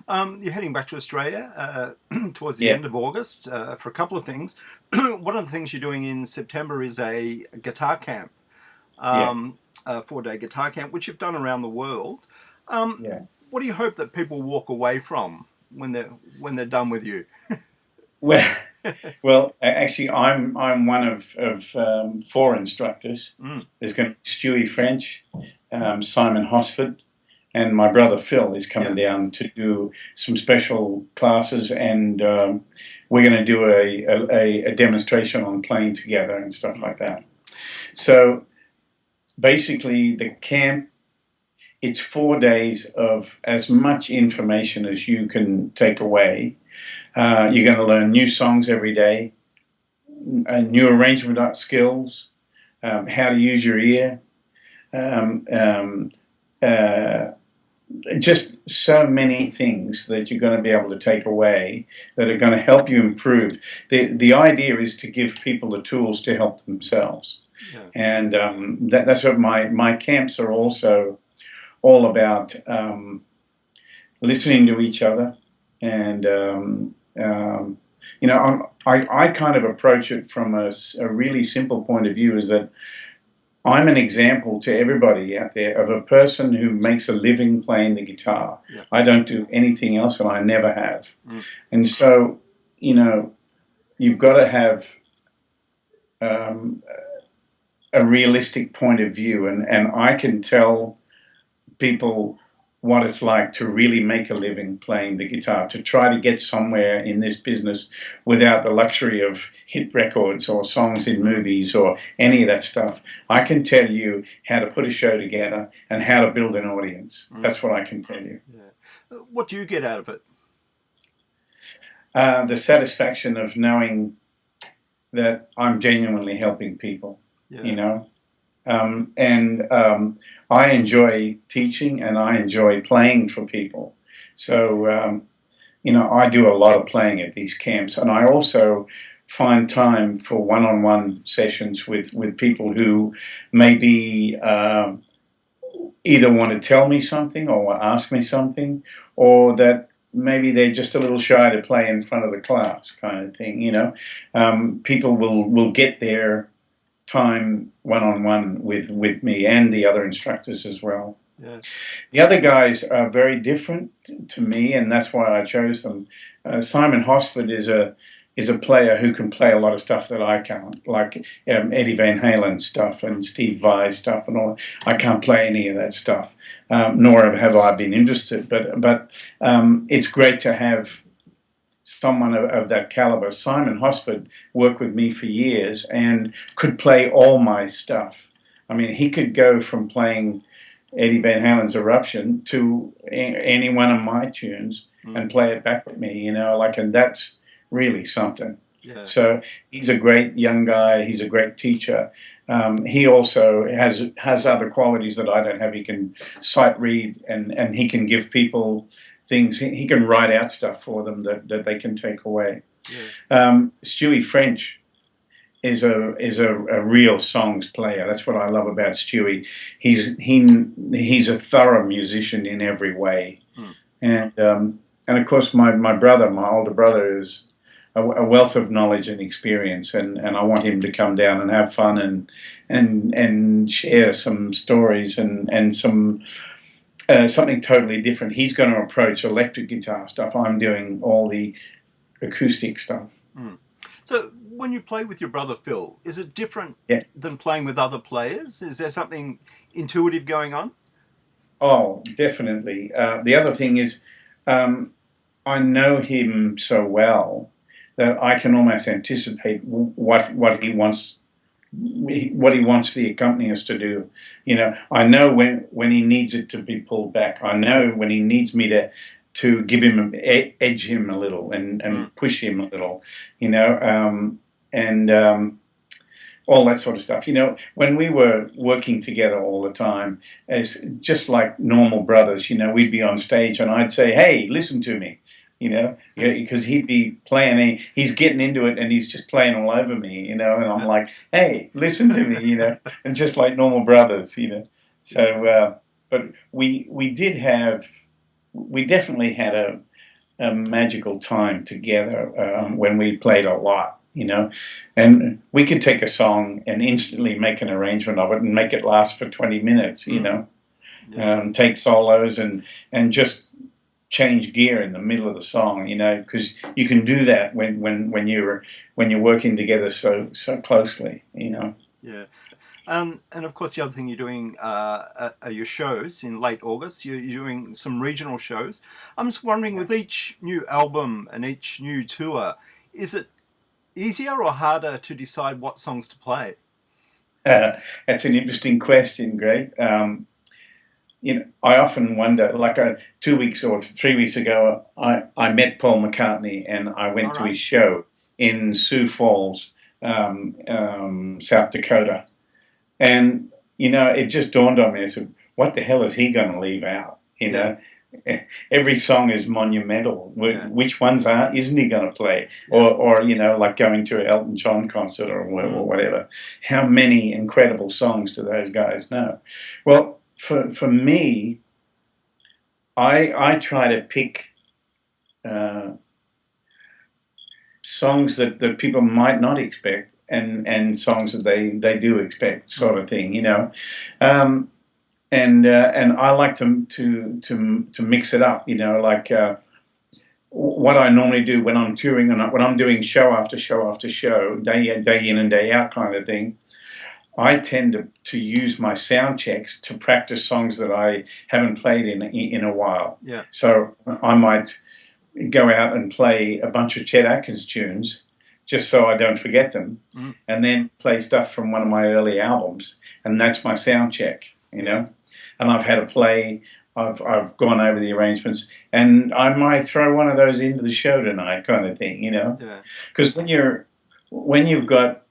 You're heading back to Australia towards the Yeah, end of August for a couple of things. One of the things you're doing in September is a guitar camp, yeah, a 4-day guitar camp, which you've done around the world. Um, yeah. what do you hope that people walk away from when they're done with you? Well, actually, I'm one of four instructors. Mm, There's going to be Stewie French, Simon Hosford, and my brother Phil is coming yeah. down to do some special classes, and we're going to do a demonstration on playing together and stuff Mm, like that. So basically, the camp, it's 4 days of as much information as you can take away. You're going to learn new songs every day, new arrangement skills, how to use your ear, um, um, uh, just so many things that you're going to be able to take away that are going to help you improve. The idea is to give people the tools to help themselves. yeah. And that's what my camps are also all about, listening to each other. And, I kind of approach it from a really simple point of view, is that I'm an example to everybody out there of a person who makes a living playing the guitar. Yeah. I don't do anything else, and I never have. Mm, And so, you know, you've got to have um, a realistic point of view, and I can tell people what it's like to really make a living playing the guitar, to try to get somewhere in this business without the luxury of hit records or songs in movies or any of that stuff. I can tell you how to put a show together and how to build an audience. mm, That's what I can tell you. yeah. What do you get out of it? The satisfaction of knowing that I'm genuinely helping people, you Yeah. know. And I enjoy teaching and I enjoy playing for people. So, I do a lot of playing at these camps, and I also find time for one-on-one sessions with people who maybe either want to tell me something or ask me something, or that maybe they're just a little shy to play in front of the class, kind of thing. People will get their time one-on-one with me and the other instructors as well. Yeah. The other guys are very different to me, and that's why I chose them. Simon Hosford is a player who can play a lot of stuff that I can't, like Eddie Van Halen stuff and Steve Vai stuff and all. I can't play any of that stuff, nor have I been interested. But it's great to have someone of that caliber. Simon Hosford worked with me for years and could play all my stuff. I mean, he could go from playing Eddie Van Halen's Eruption to any one of my tunes Mm, and play it back with me, and that's really something. yeah. So he's a great young guy. He's a great teacher. He also has other qualities that I don't have. He can sight read, and he can give people things. He can write out stuff for them that they can take away. Yeah. Stewie French is a real songs player. That's what I love about Stewie. He's a thorough musician in every way, Mm, and of course my brother, my older brother, is a wealth of knowledge and experience, and I want him to come down and have fun and share some stories and some something totally different. He's going to approach electric guitar stuff. I'm doing all the acoustic stuff. mm. So when you play with your brother Phil, is it different Yeah. than playing with other players? Is there something intuitive going on? Oh, definitely. The other thing is, I know him so well that I can almost anticipate what he wants the accompanist to do. I know when he needs it to be pulled back. I know when he needs me to give him edge him a little Mm, and push him a little. And all that sort of stuff. When we were working together all the time, as just like normal brothers, we'd be on stage and I'd say, "Hey, listen to me," because he'd be playing, he's getting into it and he's just playing all over me, and I'm like, "Hey, listen to me," and just like normal brothers. So, yeah. but we definitely had a magical time together when we played a lot, you know. And we could take a song and instantly make an arrangement of it and make it last for 20 minutes, you know. Yeah. Take solos and just change gear in the middle of the song, you know, because you can do that when you're working together so closely, you know. Yeah. And of course, the other thing you're doing are your shows in late August. You're doing some regional shows. I'm just wondering, with each new album and each new tour, is it easier or harder to decide what songs to play? That's an interesting question, Greg. You know, I often wonder, like 2 weeks or 3 weeks ago, I met Paul McCartney and I All went to right. his show in Sioux Falls, South Dakota. And, you know, it just dawned on me, I said, what the hell is he going to leave out? You Yeah. know, every song is monumental. Yeah. Which ones isn't he going to play? Yeah. Or, you know, like going to an Elton John concert or whatever. How many incredible songs do those guys know? Well, for me, I try to pick songs that people might not expect and songs that they do expect, sort of thing, you know. And I like to mix it up, you know, like what I normally do when I'm touring and when I'm doing show after show after show, day in and day out kind of thing. I tend to use my sound checks to practice songs that I haven't played in a while. Yeah. So I might go out and play a bunch of Chet Atkins tunes just so I don't forget them, and then play stuff from one of my early albums, and that's my sound check, you know. And I've had to play. I've gone over the arrangements, and I might throw one of those into the show tonight, kind of thing, you know. Yeah. Because when you've got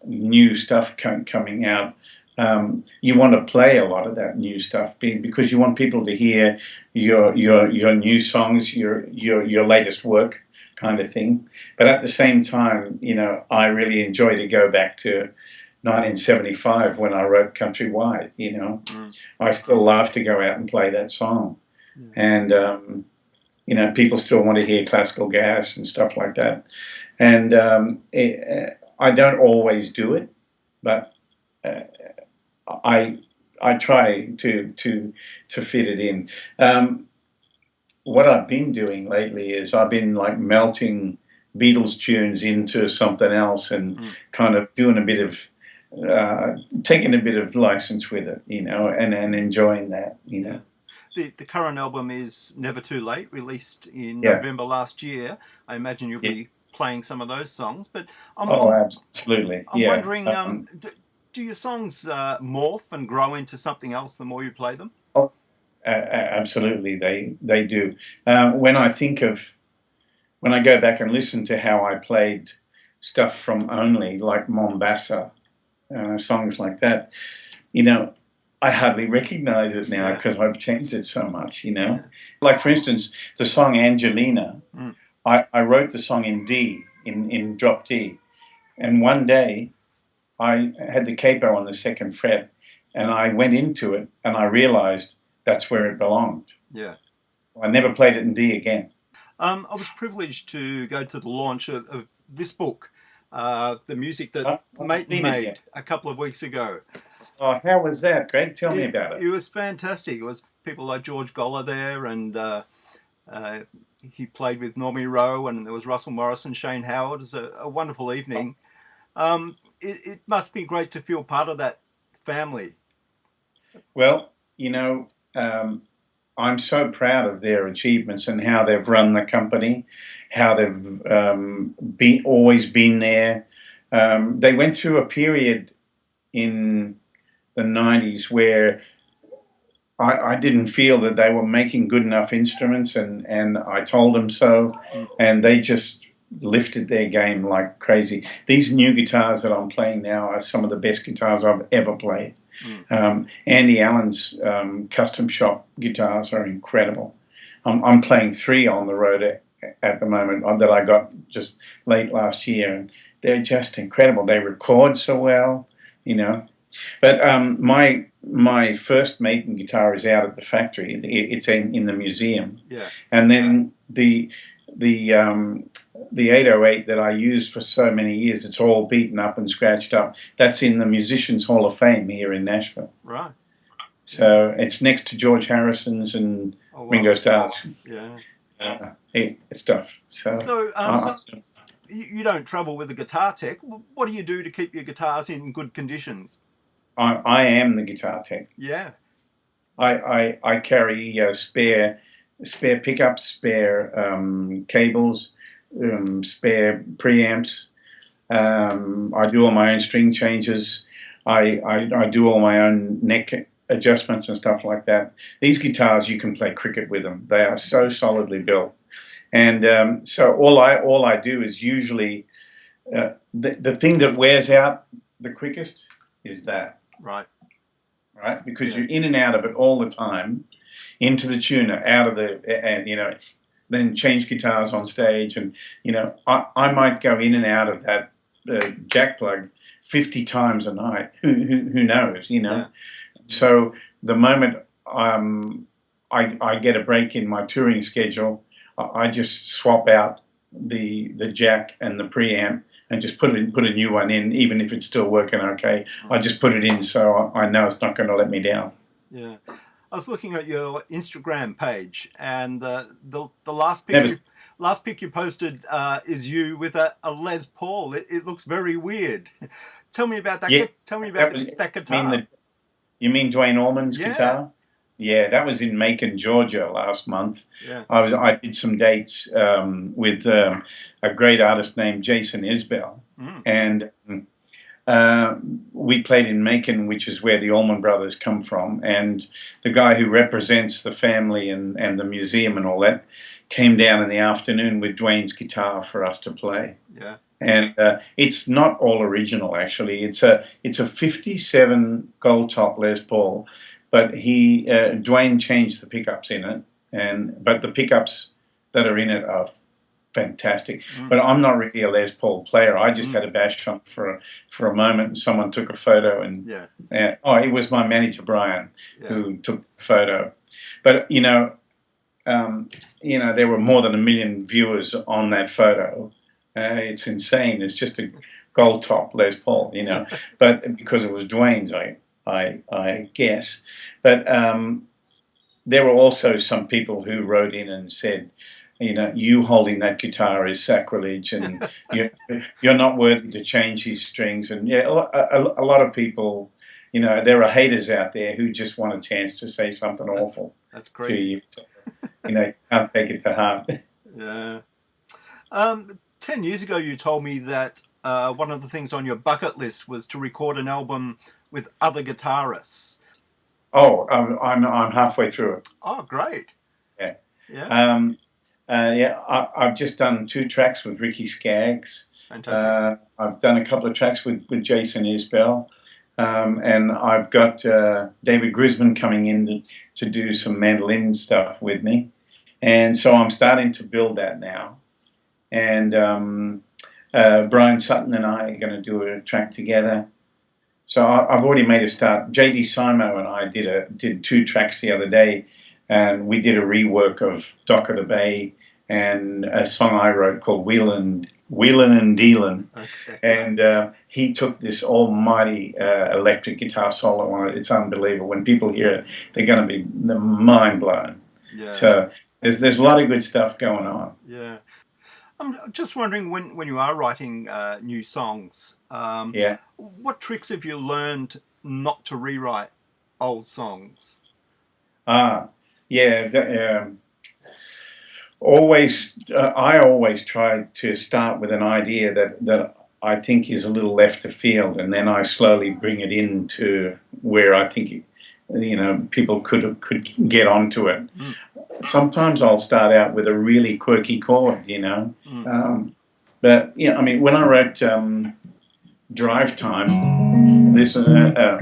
new stuff coming out, you want to play a lot of that new stuff because you want people to hear your new songs, your latest work, kind of thing. But at the same time, you know, I really enjoy to go back to 1975 when I wrote Countrywide. You know, I still love to go out and play that song, and you know, people still want to hear Classical Gas and stuff like that. And I don't always do it, but I try to fit it in. What I've been doing lately is I've been like melting Beatles tunes into something else and kind of doing a bit of taking a bit of license with it, you know, and enjoying that, you know. The current album is Never Too Late, released in November last year. I imagine you'll be playing some of those songs, but absolutely. I'm wondering, do your songs morph and grow into something else the more you play them? Oh, absolutely, they do. When I go back and listen to how I played stuff from Only, like Mombasa, songs like that, you know, I hardly recognize it now because I've changed it so much, you know. Like, for instance, the song Angelina, I wrote the song in D, in drop D. And one day I had the capo on the second fret and I went into it and I realized that's where it belonged. Yeah. So I never played it in D again. I was privileged to go to the launch of this book, the music that Maiten made a couple of weeks ago. Oh, how was that, Greg? Tell me about it. It was fantastic. It was people like George Goller there, and he played with Normie Rowe, and there was Russell Morris and Shane Howard. It was a wonderful evening. It must be great to feel part of that family. Well, you know, I'm so proud of their achievements and how they've run the company, how they've always been there. They went through a period in the 90s where I didn't feel that they were making good enough instruments, and I told them so, and they just lifted their game like crazy. These new guitars that I'm playing now are some of the best guitars I've ever played. Andy Allen's custom shop guitars are incredible. I'm playing 3 on the road at the moment that I got just late last year, and they're just incredible. They record so well, you know. But my first Maiden guitar is out at the factory. It's in the museum. Yeah. And then the 808 that I used for so many years, it's all beaten up and scratched up. That's in the Musicians Hall of Fame here in Nashville. Right. So it's next to George Harrison's and Ringo Starr's Yeah. stuff. So you don't trouble with the guitar tech. What do you do to keep your guitars in good condition? I am the guitar tech. Yeah. I carry spare pickups, spare cables, spare preamps. I do all my own string changes. I do all my own neck adjustments and stuff like that. These guitars, you can play cricket with them. They are so solidly built. And so all I do is usually the thing that wears out the quickest is that. Right. Because you're in and out of it all the time, into the tuner, out of and then change guitars on stage, and I might go in and out of that jack plug 50 times a night. Who knows? Yeah. So the moment I get a break in my touring schedule, I just swap out the jack and the preamp and just put a new one in, even if it's still working okay. I just put it in so I know it's not going to let me down. Yeah, I was looking at your Instagram page, and the last pic you posted is you with a Les Paul. It looks very weird. Tell me about that. Yeah, tell me about that guitar. You mean Dwayne Allman's Yeah. guitar? Yeah, that was in Macon, Georgia last month. Yeah. I did some dates with a great artist named Jason Isbell, and we played in Macon, which is where the Allman Brothers come from. And the guy who represents the family and the museum and all that came down in the afternoon with Dwayne's guitar for us to play. Yeah. And it's not all original, actually. It's a 57 gold top Les Paul. But Dwayne changed the pickups in it, but the pickups that are in it are fantastic. But I'm not really a Les Paul player. I just had a bash drum for a moment, and someone took a photo, and it was my manager Brian who took the photo. But there were more than 1 million viewers on that photo. It's insane. It's just a gold top Les Paul, but because it was Dwayne's, I guess. But there were also some people who wrote in and said, you holding that guitar is sacrilege, and you're not worthy to change his strings. And a lot of people, there are haters out there who just want a chance to say something awful. That's crazy. To you. Can't take it to heart. Yeah. 10 years ago, you told me that one of the things on your bucket list was to record an album with other guitarists. Oh, I'm halfway through it. Oh, great. Yeah. Yeah. I've just done 2 tracks with Ricky Skaggs. Fantastic. I've done a couple of tracks with Jason Isbell. And I've got David Grisman coming in to do some mandolin stuff with me. And so I'm starting to build that now. And Brian Sutton and I are going to do a track together. So I've already made a start. J.D. Simo and I did 2 tracks the other day, and we did a rework of Dock of the Bay and a song I wrote called Wheelin' and Dealin'. Okay. And he took this almighty electric guitar solo on it. It's unbelievable. When people hear it, they're going to be mind blown. Yeah. So there's a lot of good stuff going on. Yeah. I'm just wondering, when you are writing new songs, what tricks have you learned not to rewrite old songs? Always, I always try to start with an idea that I think is a little left of field, and then I slowly bring it into where I think people could get onto it. Sometimes I'll start out with a really quirky chord, but when I wrote Drive Time, this that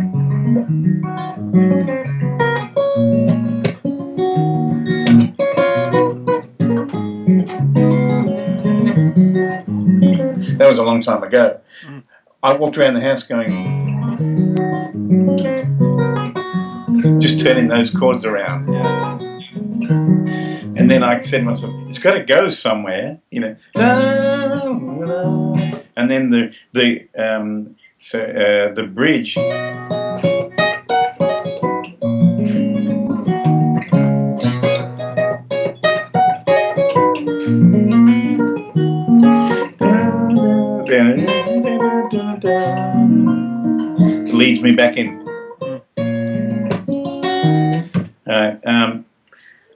was a long time ago. I walked around the house going, just turning those chords around. Yeah. And then I said to myself, it's got to go somewhere, you know. And then the bridge. Leads me back in.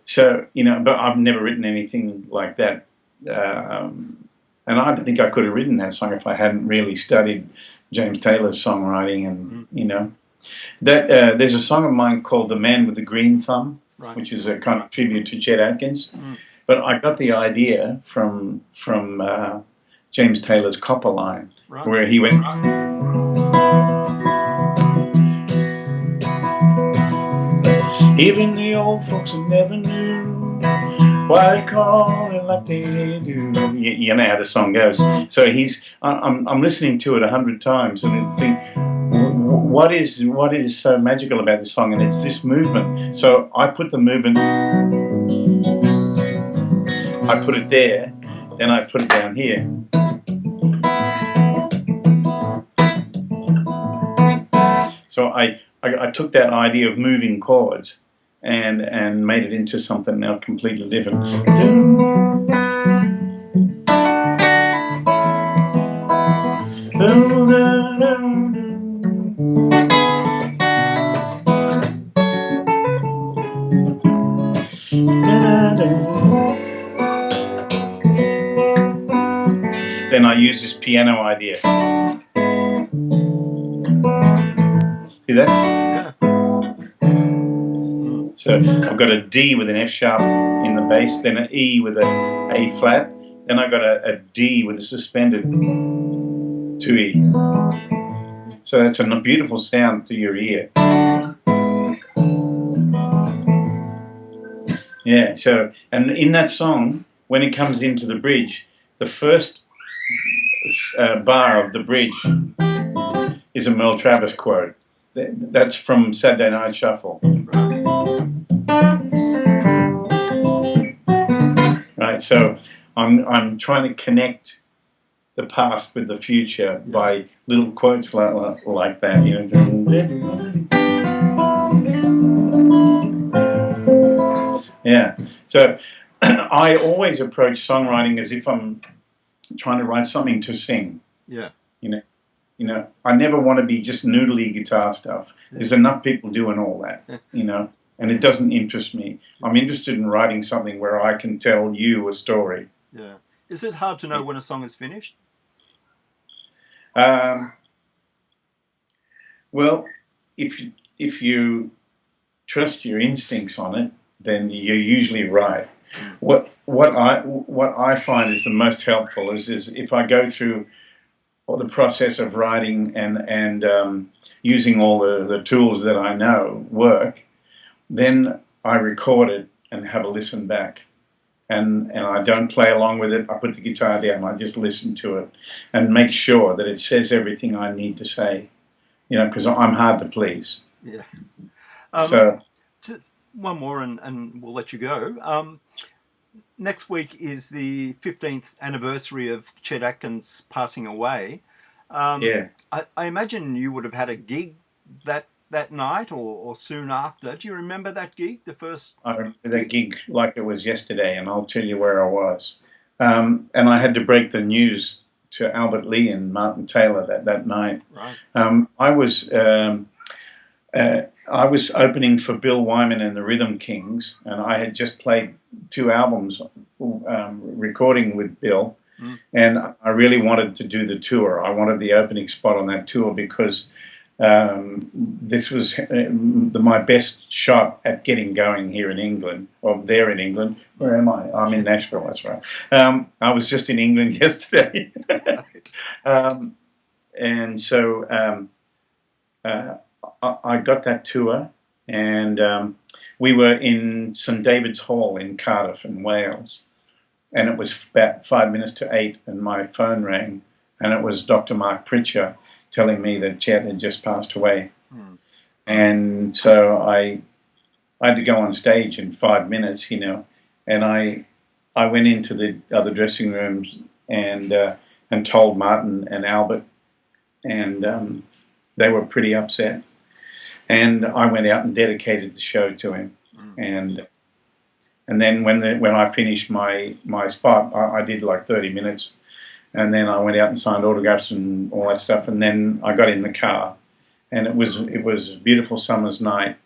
So, you know, but I've never written anything like that. And I don't think I could have written that song if I hadn't really studied James Taylor's songwriting. And, you know, that there's a song of mine called The Man with the Green Thumb, Right. which is a kind of tribute to Chet Atkins. But I got the idea from James Taylor's Copper Line, Right. where he went... Even the old folks never knew why they call it like they do. You know how the song goes. So I'm listening to it 100 times and I think, what is so magical about this song? And it's this movement. So I put the movement, I put it there, then I put it down here. So I took that idea of moving chords and made it into something now completely different. Then I use this piano idea. See that? Yeah. So I've got a D with an F sharp in the bass, then an E with a A flat, then I've got a D with a suspended 2E. So that's a beautiful sound to your ear. Yeah, so, and in that song, when it comes into the bridge, the first bar of the bridge is a Merle Travis quote. That's from Saturday Night Shuffle. Right, so I'm trying to connect the past with the future by little quotes like that, you know. Yeah, so I always approach songwriting as if I'm trying to write something to sing. Yeah. You know, I never want to be just noodly guitar stuff. There's enough people doing all that, you know, and it doesn't interest me. I'm interested in writing something where I can tell you a story. Yeah. Is it hard to know when a song is finished? Well, if you trust your instincts on it, then you're usually right. What I find is the most helpful is if I go through the process of writing and using all the tools that I know work, then I record it and have a listen back. And I don't play along with it. I put the guitar down. I just listen to it and make sure that it says everything I need to say. You know, because I'm hard to please. Yeah. So one more, and we'll let you go. Next week is the 15th anniversary of Chet Atkins passing away. yeah. I imagine you would have had a gig that night or soon after. Do you remember that gig, the first? I remember that gig like it was yesterday, and I'll tell you where I was. And I had to break the news to Albert Lee and Martin Taylor that night. Right. I was opening for Bill Wyman and the Rhythm Kings, and I had just played 2 albums recording with Bill, and I really wanted to do the tour. I wanted the opening spot on that tour because this was my best shot at getting going here in England, or there in England. Where am I? I'm in Nashville, that's right. I was just in England yesterday. And so I got that tour, and we were in St David's Hall in Cardiff in Wales, and it was about 5 minutes to 8, and my phone rang, and it was Dr. Mark Pritchard telling me that Chet had just passed away. And so I had to go on stage in 5 minutes, and I went into the other dressing rooms and told Martin and Albert, and they were pretty upset. And I went out and dedicated the show to him, and then when I finished my spot, I did like 30 minutes, and then I went out and signed autographs and all that stuff, and then I got in the car, and it was a beautiful summer's night,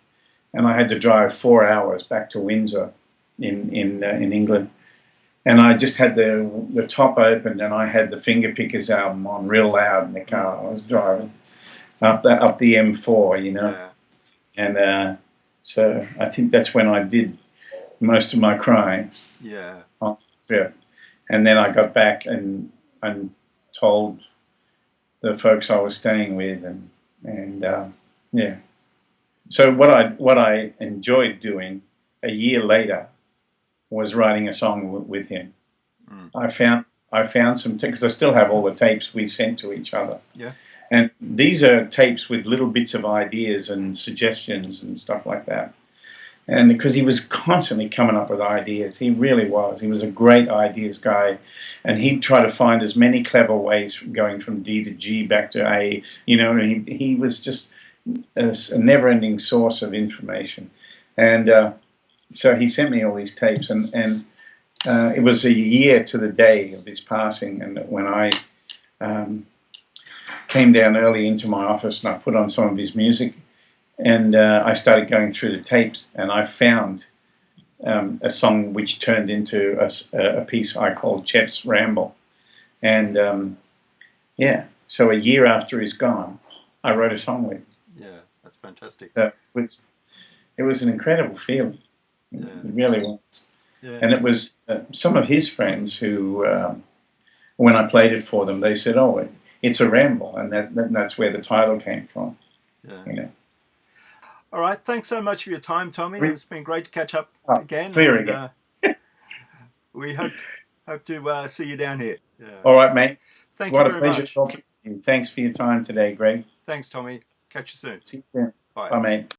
and I had to drive 4 hours back to Windsor in England, and I just had the top open, and I had the Fingerpickers album on real loud in the car. I was driving up the M4, Yeah. and so I think that's when I did most of my crying Yeah. on the trip, and then I got back and told the folks I was staying with, and yeah. So what I enjoyed doing a year later was writing a song with him. I found some because I still have all the tapes we sent to each other. Yeah. And these are tapes with little bits of ideas and suggestions and stuff like that. And because he was constantly coming up with ideas, he really was. He was a great ideas guy, and he'd try to find as many clever ways going from D to G back to A. He was just a never-ending source of information. And so he sent me all these tapes, and it was a year to the day of his passing, and when I came down early into my office and I put on some of his music, and I started going through the tapes, and I found a song which turned into a piece I called Chet's Ramble. And yeah, so a year after he's gone, I wrote a song with him. Yeah, that's fantastic. So it was an incredible feeling. Yeah. It really was. Yeah. And it was some of his friends who, when I played it for them, they said, "Oh, it's a ramble," and that's where the title came from. Yeah. All right. Thanks so much for your time, Tommy. It's been great to catch up again. Clear again. We hope to see you down here. Yeah. All right, mate. Thank what you a very pleasure much. talking to you. Thanks for your time today, Greg. Thanks, Tommy. Catch you soon. See you soon. Bye. Bye, mate.